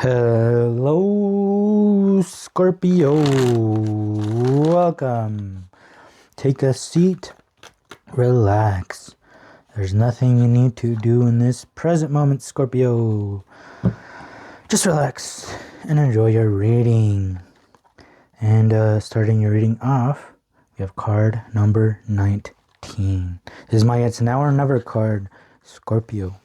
Hello, Scorpio. Welcome. Take a seat. Relax. There's nothing you need to do in this present moment, Scorpio. Just relax and enjoy your reading. And starting your reading off, we have card number 19. This is my It's Now or Never card, Scorpio.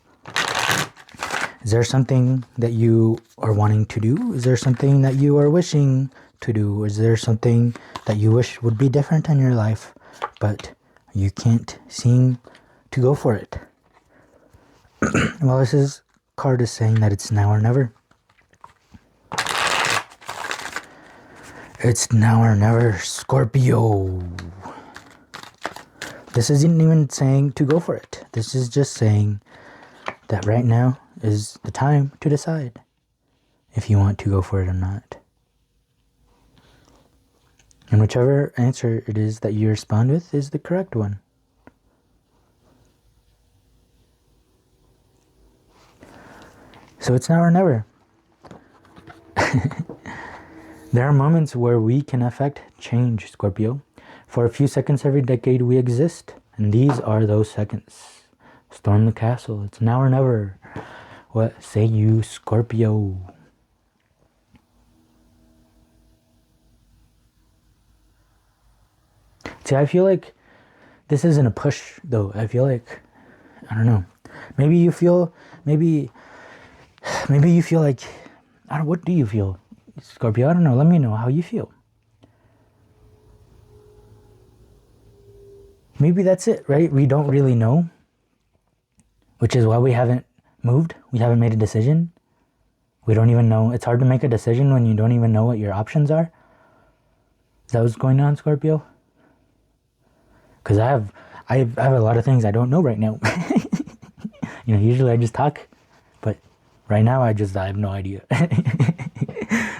Is there something that you are wanting to do? Is there something that you are wishing to do? Is there something that you wish would be different in your life, but you can't seem to go for it? Well, this card is saying that it's now or never. It's now or never, Scorpio. This isn't even saying to go for it. This is just saying that right now is the time to decide if you want to go for it or not. And whichever answer it is that you respond with is the correct one. So it's now or never. There are moments where we can affect change, Scorpio. For a few seconds every decade we exist, and these are those seconds. Storm the castle. It's now or never. What say you, Scorpio? See, I feel like this isn't a push, though. I feel like, I don't know. Maybe you feel like, what do you feel, Scorpio? I don't know. Let me know how you feel. Maybe that's it, right? We don't really know, which is why we haven't moved. We haven't made a decision. We don't even know. It's hard to make a decision when you don't even know what your options are. Is that what's going on, Scorpio? Because I have a lot of things I don't know right now. Usually I just talk, but right now I have no idea.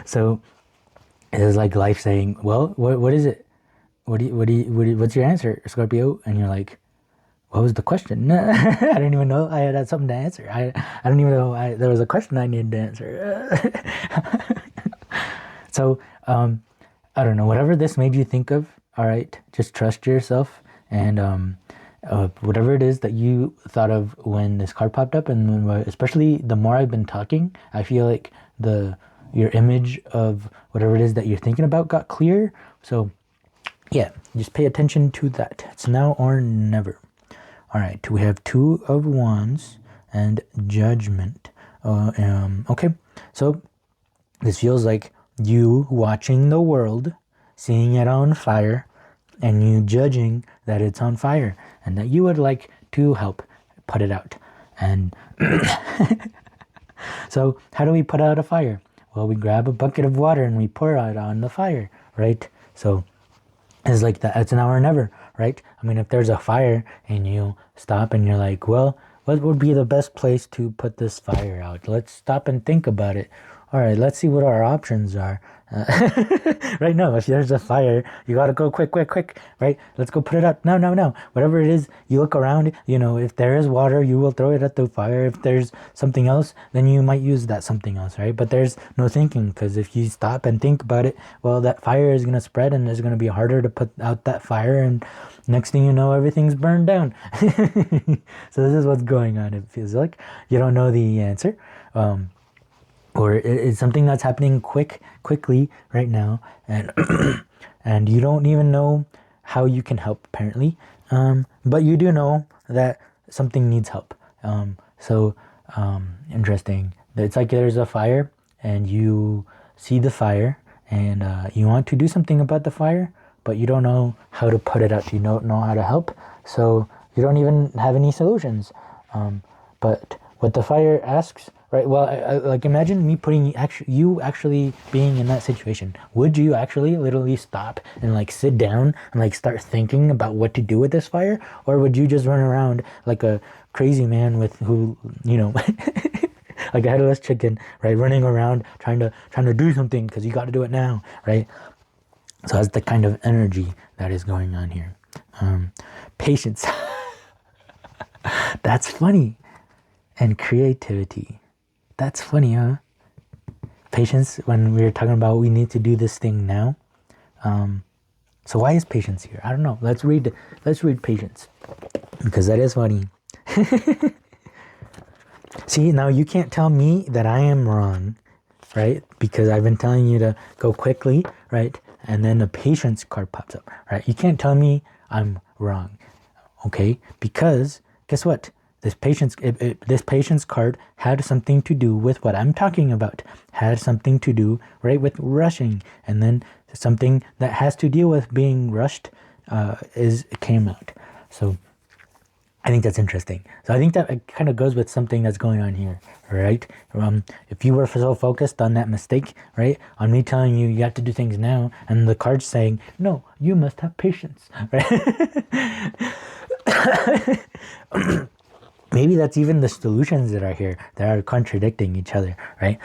So it is like life saying, well, what is it? What's your answer, Scorpio? And you're like, what was the question? I didn't even know I had something to answer. I don't even know there was a question I needed to answer. So, I don't know. Whatever this made you think of, all right, just trust yourself. And whatever it is that you thought of when this card popped up, and especially the more I've been talking, I feel like your image of whatever it is that you're thinking about got clear. So, yeah, just pay attention to that. It's now or never. All right, we have Two of Wands and Judgment. Okay, so this feels like you watching the world, seeing it on fire, and you judging that it's on fire, and that you would like to help put it out. And so how do we put out a fire? Well, we grab a bucket of water and we pour it on the fire, right? So it's like that. It's now or never, right? I mean, if there's a fire and you stop and you're like, well, what would be the best place to put this fire out? Let's stop and think about it. All right, let's see what our options are. Right now, if there's a fire, you gotta go quick, right? Let's go put it out. No. Whatever it is, you look around, if there is water, you will throw it at the fire. If there's something else, then you might use that something else, right? But there's no thinking, because if you stop and think about it, well, that fire is gonna spread and it's gonna be harder to put out that fire, and next thing you know, everything's burned down. So this is what's going on. It feels like you don't know the answer. Or it's something that's happening quickly right now, and and you don't even know how you can help, apparently. But you do know that something needs help. Interesting. It's like there's a fire, and you see the fire, and you want to do something about the fire, but you don't know how to put it out. You don't know how to help, so you don't even have any solutions. But what the fire asks, right? Well, like imagine me putting you actually being in that situation. Would you actually literally stop and like sit down and like start thinking about what to do with this fire, or would you just run around like a crazy man like a headless chicken, right? Running around trying to do something because you got to do it now, right? So that's the kind of energy that is going on here. Patience. That's funny. And creativity. That's funny, huh? Patience, when we were talking about we need to do this thing now. So why is patience here? I don't know. Let's read patience, because that is funny. See, now you can't tell me that I am wrong, right? Because I've been telling you to go quickly, right? And then the patience card pops up, right? You can't tell me I'm wrong, okay? Because guess what? This patience card had something to do with what I'm talking about. Had something to do, right, with rushing, and then something that has to deal with being rushed came out. So I think that's interesting. So I think that it kind of goes with something that's going on here, right? If you were so focused on that mistake, right, on me telling you have to do things now, and the card's saying, no, you must have patience, right? Maybe that's even the solutions that are here that are contradicting each other, right?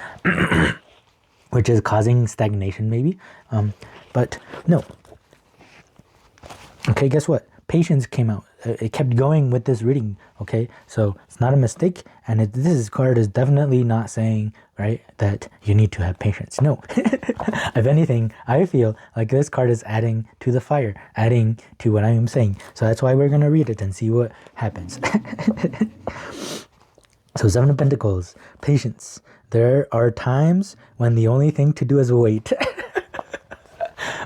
Which is causing stagnation, maybe. But no. Okay, guess what? Patience came out. It kept going with this reading, okay? So it's not a mistake, and this card is definitely not saying, right, that you need to have patience. No. If anything, I feel like this card is adding to the fire, adding to what I am saying. So that's why we're going to read it and see what happens. So 7 of Pentacles, patience. There are times when the only thing to do is wait.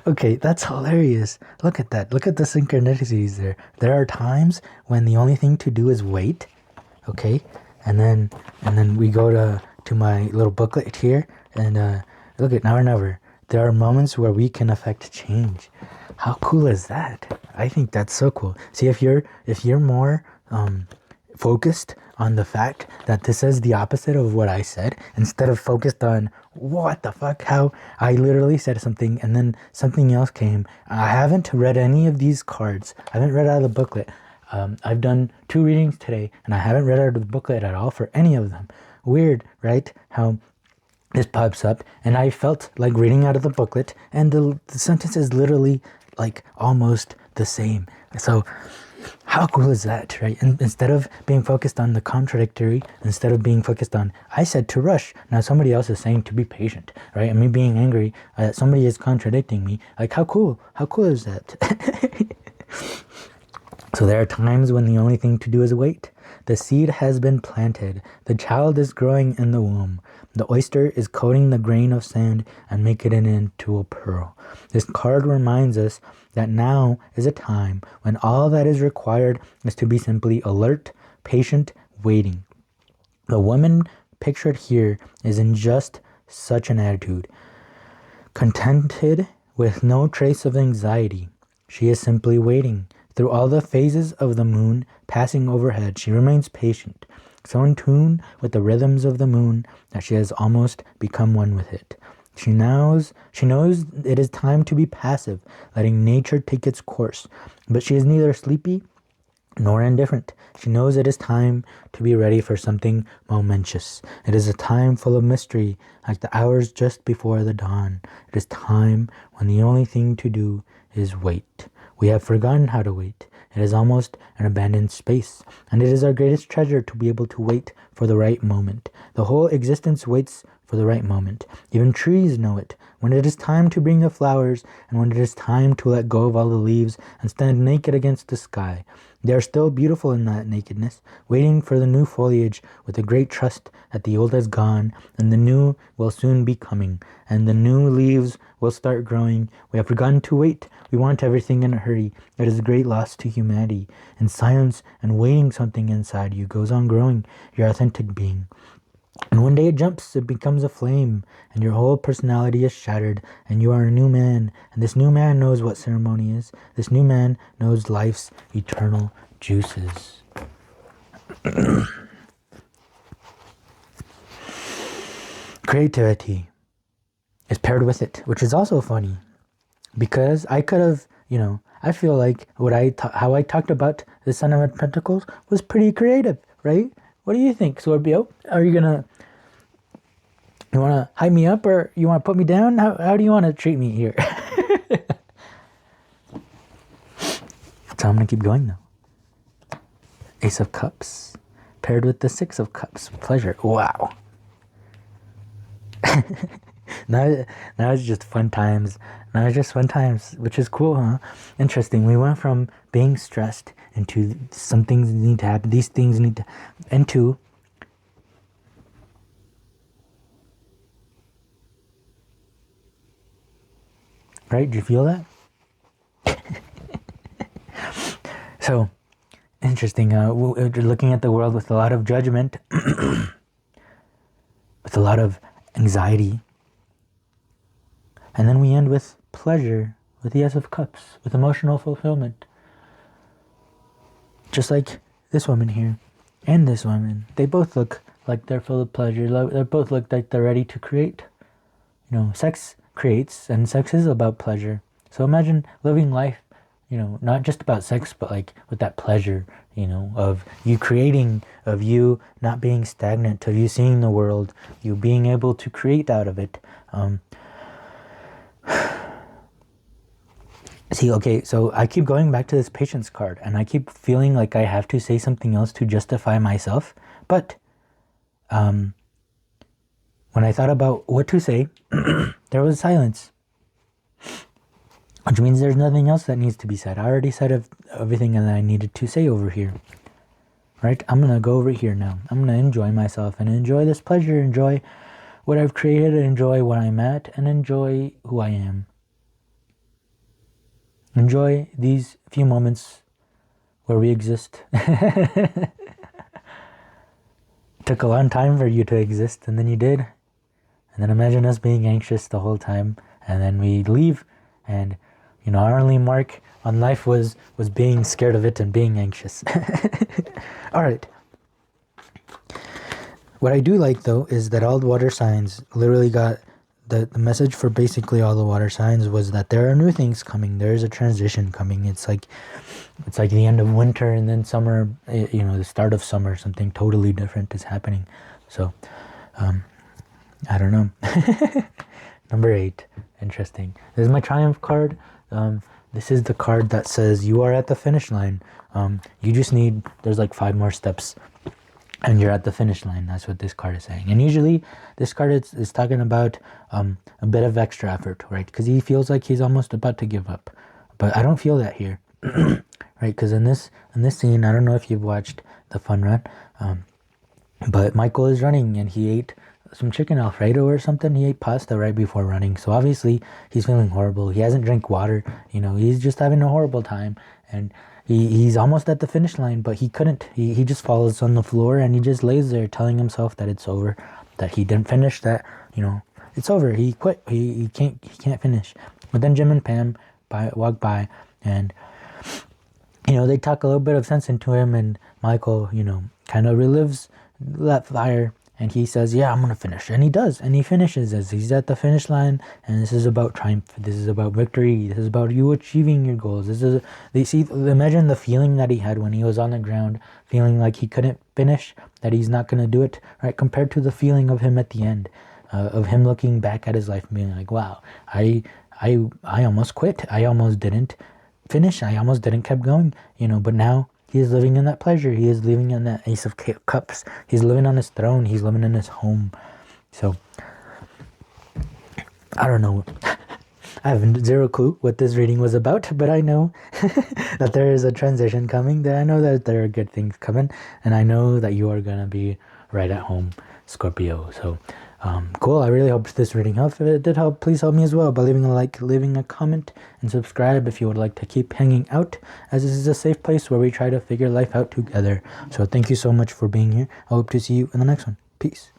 Okay, that's hilarious. Look at that. Look at the synchronicities there. There are times when the only thing to do is wait. Okay, and then we go to my little booklet here, and look at now or never. There are moments where we can affect change. How cool is that? I think that's so cool. See, if you're more focused on the fact that this is the opposite of what I said, instead of focused on what the fuck, how I literally said something and then something else came. I haven't read any of these cards. I haven't read out of the booklet. I've done 2 readings today, and I haven't read out of the booklet at all for any of them. Weird, right? How this pops up, and I felt like reading out of the booklet, and the sentence is literally like almost the same. So how cool is that, right? And instead of being focused on the contradictory, instead of being focused on, I said to rush, now somebody else is saying to be patient, right? And me being angry, somebody is contradicting me. Like, how cool is that? So there are times when the only thing to do is wait. The seed has been planted. The child is growing in the womb. The oyster is coating the grain of sand and making it into a pearl. This card reminds us that now is a time when all that is required is to be simply alert, patient, waiting. The woman pictured here is in just such an attitude, contented with no trace of anxiety. She is simply waiting. Through all the phases of the moon passing overhead, she remains patient, so in tune with the rhythms of the moon that she has almost become one with it. She knows it is time to be passive, letting nature take its course, but she is neither sleepy nor indifferent. She knows it is time to be ready for something momentous. It is a time full of mystery, like the hours just before the dawn. It is time when the only thing to do is wait. We have forgotten how to wait. It is almost an abandoned space, and it is our greatest treasure to be able to wait for the right moment. The whole existence waits for the right moment. Even trees know it. When it is time to bring the flowers, and when it is time to let go of all the leaves and stand naked against the sky, they are still beautiful in that nakedness, waiting for the new foliage with a great trust that the old has gone, and the new will soon be coming, and the new leaves will start growing. We have forgotten to wait. We want everything in a hurry. It is a great loss to humanity. In silence and waiting, something inside you goes on growing, your authentic being. And one day it jumps, it becomes a flame, and your whole personality is shattered, and you are a new man. And this new man knows what ceremony is. This new man knows life's eternal juices. Creativity is paired with it, which is also funny, because I could have, I feel like how I talked about the Son of Pentacles was pretty creative, right? What do you think, Scorpio? You want to hype me up, or you want to put me down? How do you want to treat me here? So I'm going to keep going, though. Ace of Cups paired with the Six of Cups. Pleasure. Wow. now, now it's just fun times. Now it's just fun times, which is cool, huh? Interesting. We went from being stressed into some things need to happen. These things need to, into right? Do you feel that? So interesting. We're looking at the world with a lot of judgment, with a lot of anxiety, and then we end with pleasure, with the Ace of Cups, with emotional fulfillment. Just like this woman here and this woman, they both look like they're full of pleasure. They both look like they're ready to create. You know, sex creates, and sex is about pleasure. So imagine living life, you know, not just about sex, but like with that pleasure, you know, of you creating, of you not being stagnant, of you seeing the world, you being able to create out of it. See, okay, so I keep going back to this patience card, and I keep feeling like I have to say something else to justify myself. But when I thought about what to say, there was silence. Which means there's nothing else that needs to be said. I already said everything that I needed to say over here. Right? I'm going to go over here now. I'm going to enjoy myself and enjoy this pleasure, enjoy what I've created, enjoy where I'm at, and enjoy who I am. Enjoy these few moments where we exist. Took a long time for you to exist, and then you did. And then imagine us being anxious the whole time, and then we leave, and you know, our only mark on life was being scared of it and being anxious. All right. What I do like, though, is that all the water signs literally got the message for basically all the water signs was that there are new things coming. There is a transition coming. It's like the end of winter and then summer, you know, the start of summer. Something totally different is happening. So, I don't know. Number 8. Interesting. This is my Triumph card. This is the card that says you are at the finish line. You just need, there's like 5 more steps and you're at the finish line. That's what this card is saying. And usually this card is talking about a bit of extra effort, right? Because he feels like he's almost about to give up. But I don't feel that here, right? Because in this scene, I don't know if you've watched the fun run, but Michael is running and he ate some chicken Alfredo or something. He ate pasta right before running. So obviously he's feeling horrible. He hasn't drank water. You know, he's just having a horrible time. And he's almost at the finish line, but he couldn't. He just falls on the floor and he just lays there telling himself that it's over, that he didn't finish, that, you know, it's over. He quit. He can't finish. But then Jim and Pam walk by and, you know, they talk a little bit of sense into him, and Michael, you know, kind of relives that fire. And he says, yeah, I'm going to finish. And he does. And he finishes as he's at the finish line. And this is about triumph. This is about victory. This is about you achieving your goals. Imagine the feeling that he had when he was on the ground, feeling like he couldn't finish, that he's not going to do it, right? Compared to the feeling of him at the end, of him looking back at his life and being like, wow, I almost quit. I almost didn't finish. I almost didn't keep going, you know, but now he is living in that pleasure. He is living in that Ace of Cups. He's living on his throne. He's living in his home. So, I don't know. I have zero clue what this reading was about, but I know that there is a transition coming. That I know that there are good things coming, and I know that you are going to be right at home, Scorpio. So, cool. I really hope this reading helped. If it did help, please help me as well by leaving a like, leaving a comment, and subscribe if you would like to keep hanging out, as this is a safe place where we try to figure life out together. So thank you so much for being here. I hope to see you in the next one. Peace.